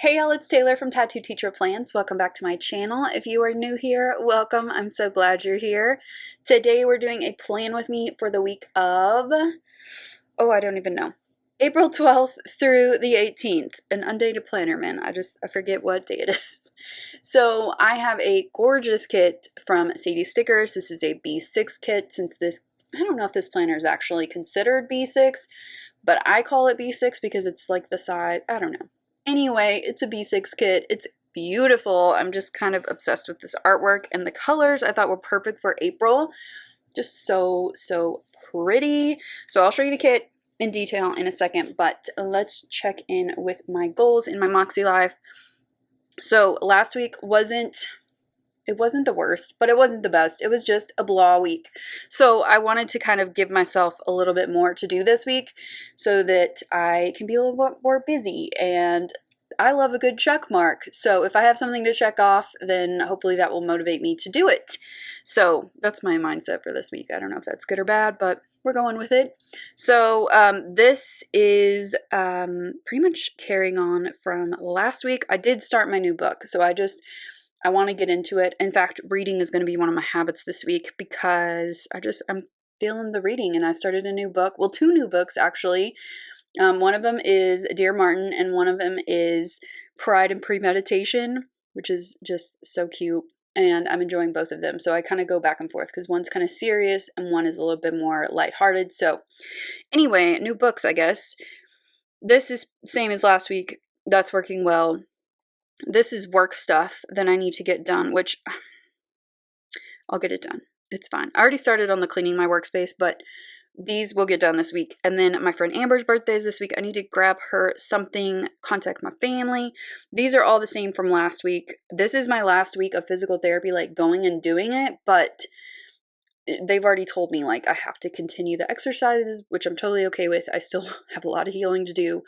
Hey y'all, it's Taylor from Tattoo Teacher Plans. Welcome back to my channel. If you are new here, welcome. I'm so glad you're here. Today we're doing a plan with me for the week of, I don't even know. April 12th through the 18th. An undated planner, man. I forget what day it is. So I have a gorgeous kit from Sadie Stickers. This is a B6 kit since I don't know if this planner is actually considered B6, but I call it B6 because it's like the size, I don't know. Anyway, it's a B6 kit. It's beautiful. I'm just kind of obsessed with this artwork, and the colors I thought were perfect for April. Just so pretty. So I'll show you the kit in detail in a second, but let's check in with my goals in my Moxie life. So last week wasn't the worst, but it wasn't the best. It was just a blah week. So I wanted to kind of give myself a little bit more to do this week so that I can be a little bit more busy, and I love a good check mark. So if I have something to check off, then hopefully that will motivate me to do it. So that's my mindset for this week. I don't know if that's good or bad, but we're going with it. So this is pretty much carrying on from last week. I did start my new book, so I want to get into it. In fact, reading is going to be one of my habits this week because I'm feeling the reading, and I started a new book. Well, two new books actually. One of them is Dear Martin, and one of them is Pride and Premeditation, which is just so cute. And I'm enjoying both of them. So I kind of go back and forth because one's kind of serious and one is a little bit more lighthearted. So anyway, new books, I guess. This is same as last week. That's working well. This is work stuff that I need to get done, which I'll get it done. It's fine. I already started on the cleaning my workspace, but these will get done this week. And then my friend Amber's birthday is this week. I need to grab her something, contact my family. These are all the same from last week. This is my last week of physical therapy, like going and doing it, but they've already told me like I have to continue the exercises, which I'm totally okay with. I still have a lot of healing to do.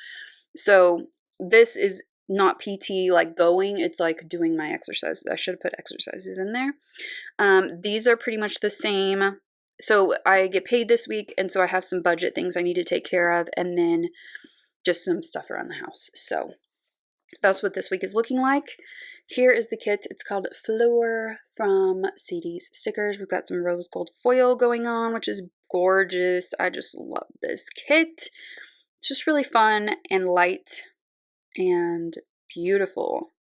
So this is not PT like going, it's like doing my exercises. I should have put exercises in there. These are pretty much the same. So I get paid this week, and so I have some budget things I need to take care of, and then just some stuff around the house. So that's what this week is looking like. Here is the kit. It's called Floor from Sadie's Stickers. We've got some rose gold foil going on, which is gorgeous. I just love this kit. It's just really fun and light and beautiful.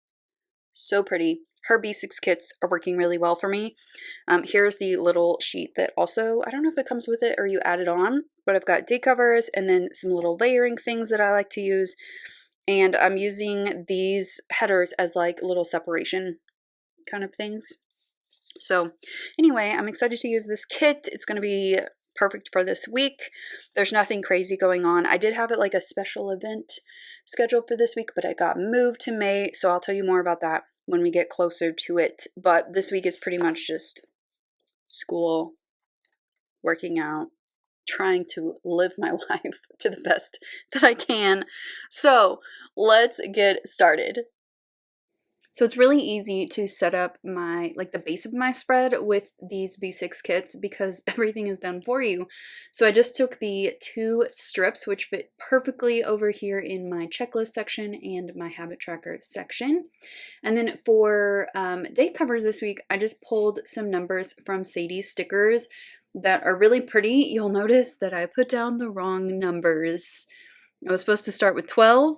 So pretty. Her B6 kits are working really well for me. Here's the little sheet that also, I don't know if it comes with it or you add it on, but I've got day covers and then some little layering things that I like to use. And I'm using these headers as like little separation kind of things. So anyway, I'm excited to use this kit. It's going to be perfect for this week. There's nothing crazy going on. I did have it like a special event scheduled for this week, but it got moved to May, so I'll tell you more about that when we get closer to it. But this week is pretty much just school, working out, trying to live my life to the best that I can. So let's get started. So it's really easy to set up the base of my spread with these B6 kits because everything is done for you. So I just took the two strips, which fit perfectly over here in my checklist section and my habit tracker section. And then for day covers this week, I just pulled some numbers from Sadie's Stickers that are really pretty. You'll notice that I put down the wrong numbers. I was supposed to start with 12.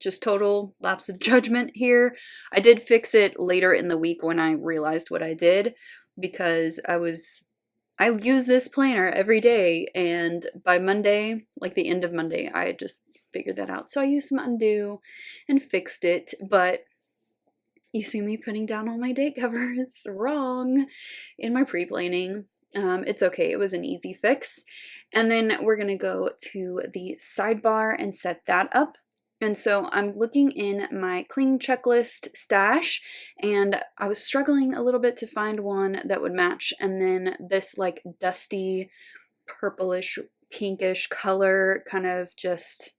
Just total lapse of judgment here. I did fix it later in the week when I realized what I did because I use this planner every day, and by Monday, like the end of Monday, I just figured that out. So I used some undo and fixed it, but you see me putting down all my date covers wrong in my pre-planning. It's okay, it was an easy fix. And then we're gonna go to the sidebar and set that up. And so I'm looking in my clean checklist stash, and I was struggling a little bit to find one that would match. And then this like dusty purplish pinkish color kind of just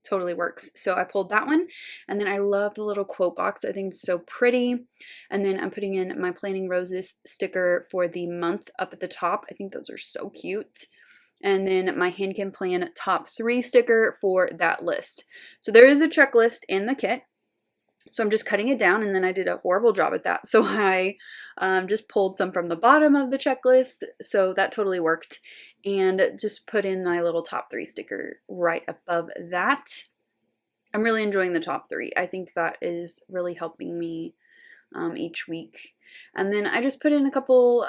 totally works. So I pulled that one, and then I love the little quote box. I think it's so pretty. And then I'm putting in my Planning Roses sticker for the month up at the top. I think those are so cute. And then my Hand Can Plan top 3 sticker for that list. So there is a checklist in the kit. So I'm just cutting it down, and then I did a horrible job at that. So I just pulled some from the bottom of the checklist. So that totally worked. And just put in my little top 3 sticker right above that. I'm really enjoying the top 3. I think that is really helping me each week. And then I just put in a couple,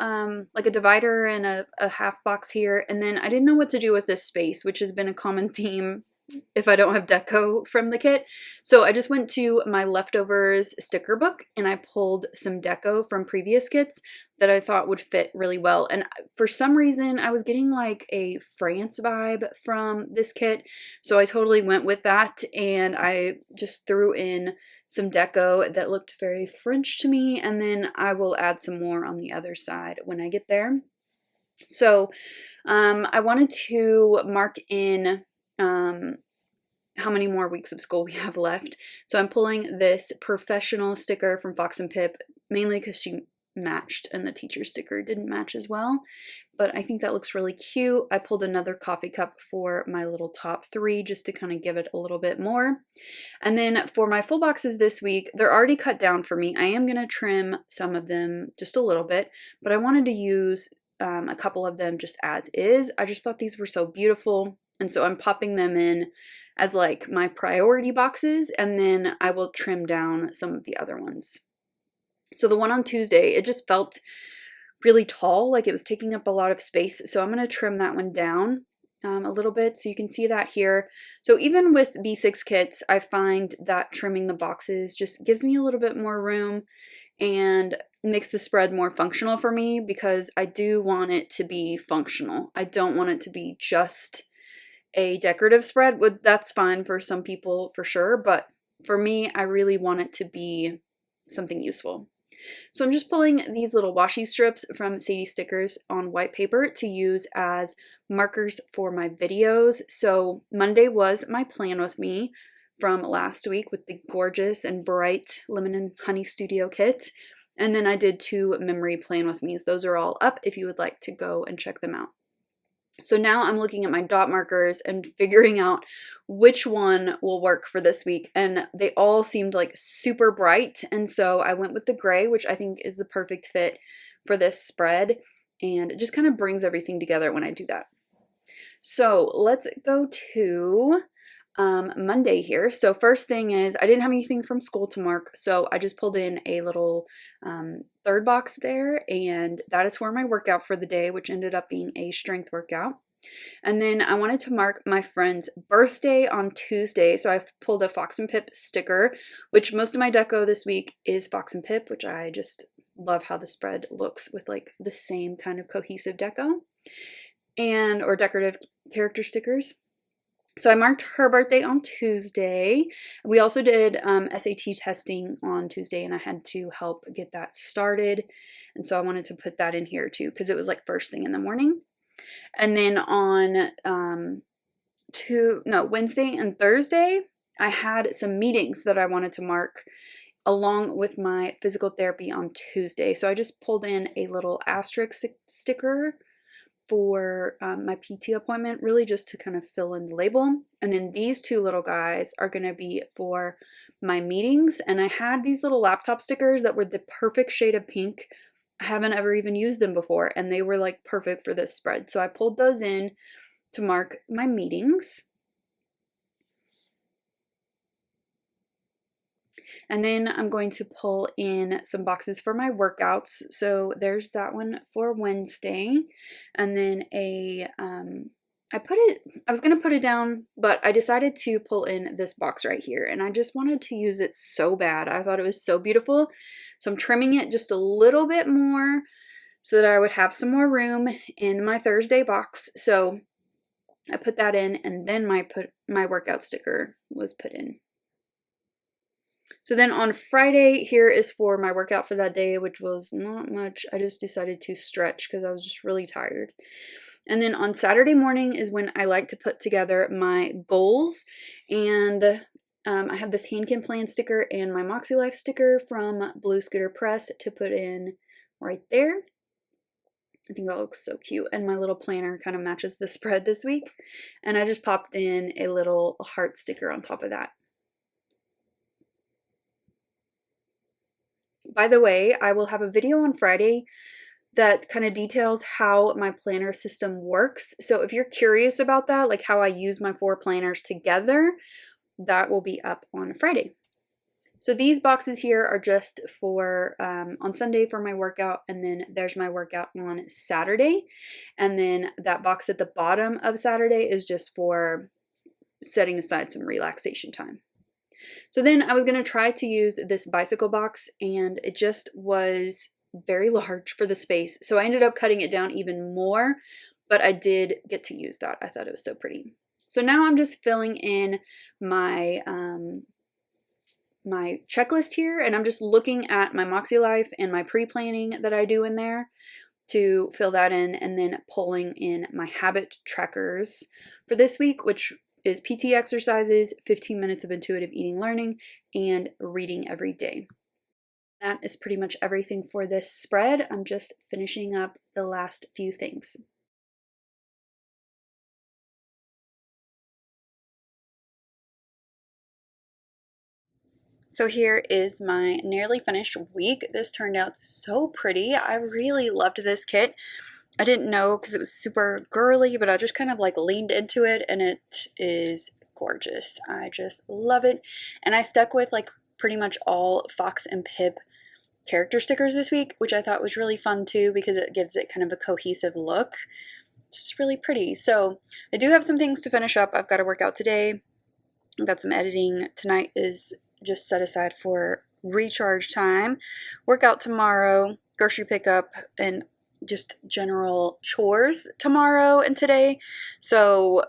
like a divider and a half box here. And then I didn't know what to do with this space, which has been a common theme if I don't have deco from the kit. So I just went to my leftovers sticker book and I pulled some deco from previous kits that I thought would fit really well. And for some reason, I was getting like a France vibe from this kit. So I totally went with that, and I just threw in some deco that looked very French to me, and then I will add some more on the other side when I get there. So I wanted to mark in how many more weeks of school we have left. So I'm pulling this professional sticker from Fox and Pip, mainly because she matched and the teacher sticker didn't match as well. But I think that looks really cute. I pulled another coffee cup for my little top 3 just to kind of give it a little bit more. And then for my full boxes this week, they're already cut down for me. I am going to trim some of them just a little bit, but I wanted to use a couple of them just as is. I just thought these were so beautiful. And so I'm popping them in as like my priority boxes, and then I will trim down some of the other ones. So the one on Tuesday, it just felt really tall, like it was taking up a lot of space. So I'm going to trim that one down a little bit, so you can see that here. So even with B6 kits, I find that trimming the boxes just gives me a little bit more room and makes the spread more functional for me, because I do want it to be functional. I don't want it to be just a decorative spread. That's fine for some people for sure, but for me, I really want it to be something useful. So I'm just pulling these little washi strips from Sadie Stickers on white paper to use as markers for my videos. So Monday was my plan with me from last week with the gorgeous and bright Lemon and Honey Studio kit. And then I did 2 memory plan with me's. Those are all up if you would like to go and check them out. So now I'm looking at my dot markers and figuring out which one will work for this week, and they all seemed like super bright, and so I went with the gray, which I think is the perfect fit for this spread, and it just kind of brings everything together when I do that. So let's go to Monday here. So first thing is, I didn't have anything from school to mark, so I just pulled in a little 3rd box there, and that is for my workout for the day, which ended up being a strength workout. And then I wanted to mark my friend's birthday on Tuesday, so I pulled a Fox and Pip sticker, which most of my deco this week is Fox and Pip, which I just love how the spread looks with like the same kind of cohesive deco or decorative character stickers. So I marked her birthday on Tuesday. We also did SAT testing on Tuesday, and I had to help get that started. And so I wanted to put that in here too, because it was like first thing in the morning. And then on Wednesday and Thursday, I had some meetings that I wanted to mark along with my physical therapy on Tuesday. So I just pulled in a little asterisk sticker for my PT appointment, really just to kind of fill in the label. And then these 2 little guys are going to be for my meetings. And I had these little laptop stickers that were the perfect shade of pink. I haven't ever even used them before, and they were like perfect for this spread. So I pulled those in to mark my meetings. And then I'm going to pull in some boxes for my workouts. So there's that one for Wednesday. And then I was going to put it down, but I decided to pull in this box right here. And I just wanted to use it so bad. I thought it was so beautiful. So I'm trimming it just a little bit more so that I would have some more room in my Thursday box. So I put that in, and then my workout sticker was put in. So then on Friday, here is for my workout for that day, which was not much. I just decided to stretch because I was just really tired. And then on Saturday morning is when I like to put together my goals. And I have this Handkin Plan sticker and my Moxie Life sticker from Blue Scooter Press to put in right there. I think that looks so cute. And my little planner kind of matches the spread this week. And I just popped in a little heart sticker on top of that. By the way, I will have a video on Friday that kind of details how my planner system works. So if you're curious about that, like how I use my 4 planners together, that will be up on Friday. So these boxes here are just for on Sunday for my workout, and then there's my workout on Saturday. And then that box at the bottom of Saturday is just for setting aside some relaxation time. So then I was going to try to use this bicycle box, and it just was very large for the space. So I ended up cutting it down even more, but I did get to use that. I thought it was so pretty. So now I'm just filling in my my checklist here, and I'm just looking at my Moxie Life and my pre-planning that I do in there to fill that in, and then pulling in my habit trackers for this week, which is PT exercises, 15 minutes of intuitive eating learning, and reading every day. That is pretty much everything for this spread. I'm just finishing up the last few things. So here is my nearly finished week. This turned out so pretty. I really loved this kit. I didn't know because it was super girly, but I just kind of like leaned into it, and it is gorgeous. I just love it. And I stuck with like pretty much all Fox and Pip character stickers this week, which I thought was really fun too because it gives it kind of a cohesive look. It's just really pretty. So I do have some things to finish up. I've got to work out today. I've got some editing. Tonight is just set aside for recharge time. Workout tomorrow, grocery pickup, and just general chores tomorrow and today. So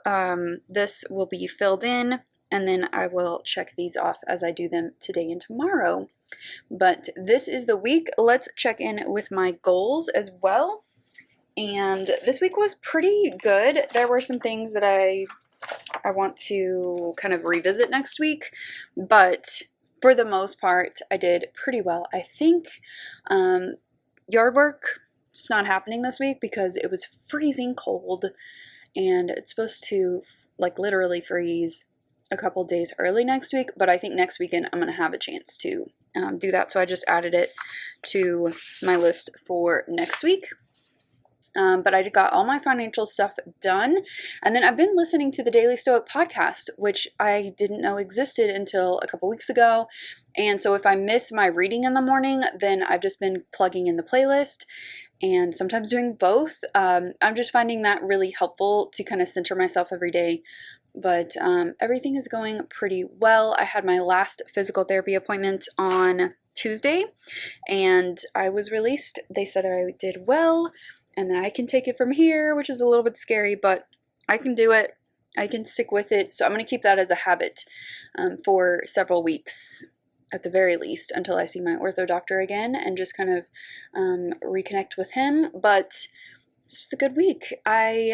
this will be filled in, and then I will check these off as I do them today and tomorrow. But this is the week. Let's check in with my goals as well. And this week was pretty good. There were some things that I want to kind of revisit next week, but for the most part, I did pretty well. I think yard work, it's not happening this week because it was freezing cold, and it's supposed to like literally freeze a couple days early next week, but I think next weekend I'm going to have a chance to do that. So I just added it to my list for next week. But I got all my financial stuff done. And then I've been listening to the Daily Stoic podcast, which I didn't know existed until a couple weeks ago. And so if I miss my reading in the morning, then I've just been plugging in the playlist and sometimes doing both. I'm just finding that really helpful to kind of center myself every day. But everything is going pretty well. I had my last physical therapy appointment on Tuesday, and I was released. They said I did well, and then I can take it from here, which is a little bit scary, but I can do it. I can stick with it. So I'm going to keep that as a habit for several weeks at the very least until I see my ortho doctor again and just kind of reconnect with him. But this was a good week. I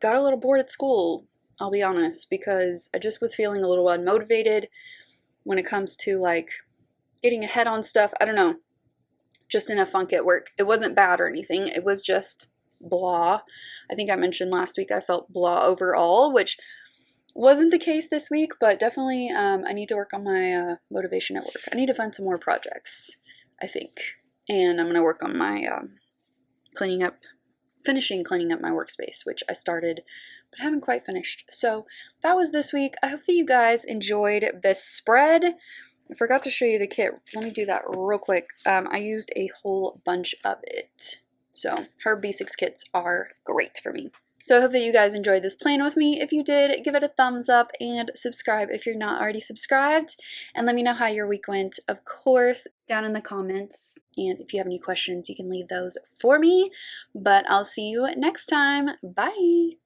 got a little bored at school, I'll be honest, because I just was feeling a little unmotivated when it comes to like getting ahead on stuff. I don't know. Just in a funk at work. It wasn't bad or anything. It was just blah. I think I mentioned last week I felt blah overall, which wasn't the case this week, but definitely I need to work on my motivation at work. I need to find some more projects, I think. And I'm going to work on my finishing cleaning up my workspace, which I started but haven't quite finished. So that was this week. I hope that you guys enjoyed this spread. I forgot to show you the kit. Let me do that real quick. I used a whole bunch of it. So her B6 kits are great for me. So I hope that you guys enjoyed this plan with me. If you did, give it a thumbs up and subscribe if you're not already subscribed. And let me know how your week went, of course, down in the comments. And if you have any questions, you can leave those for me. But I'll see you next time. Bye!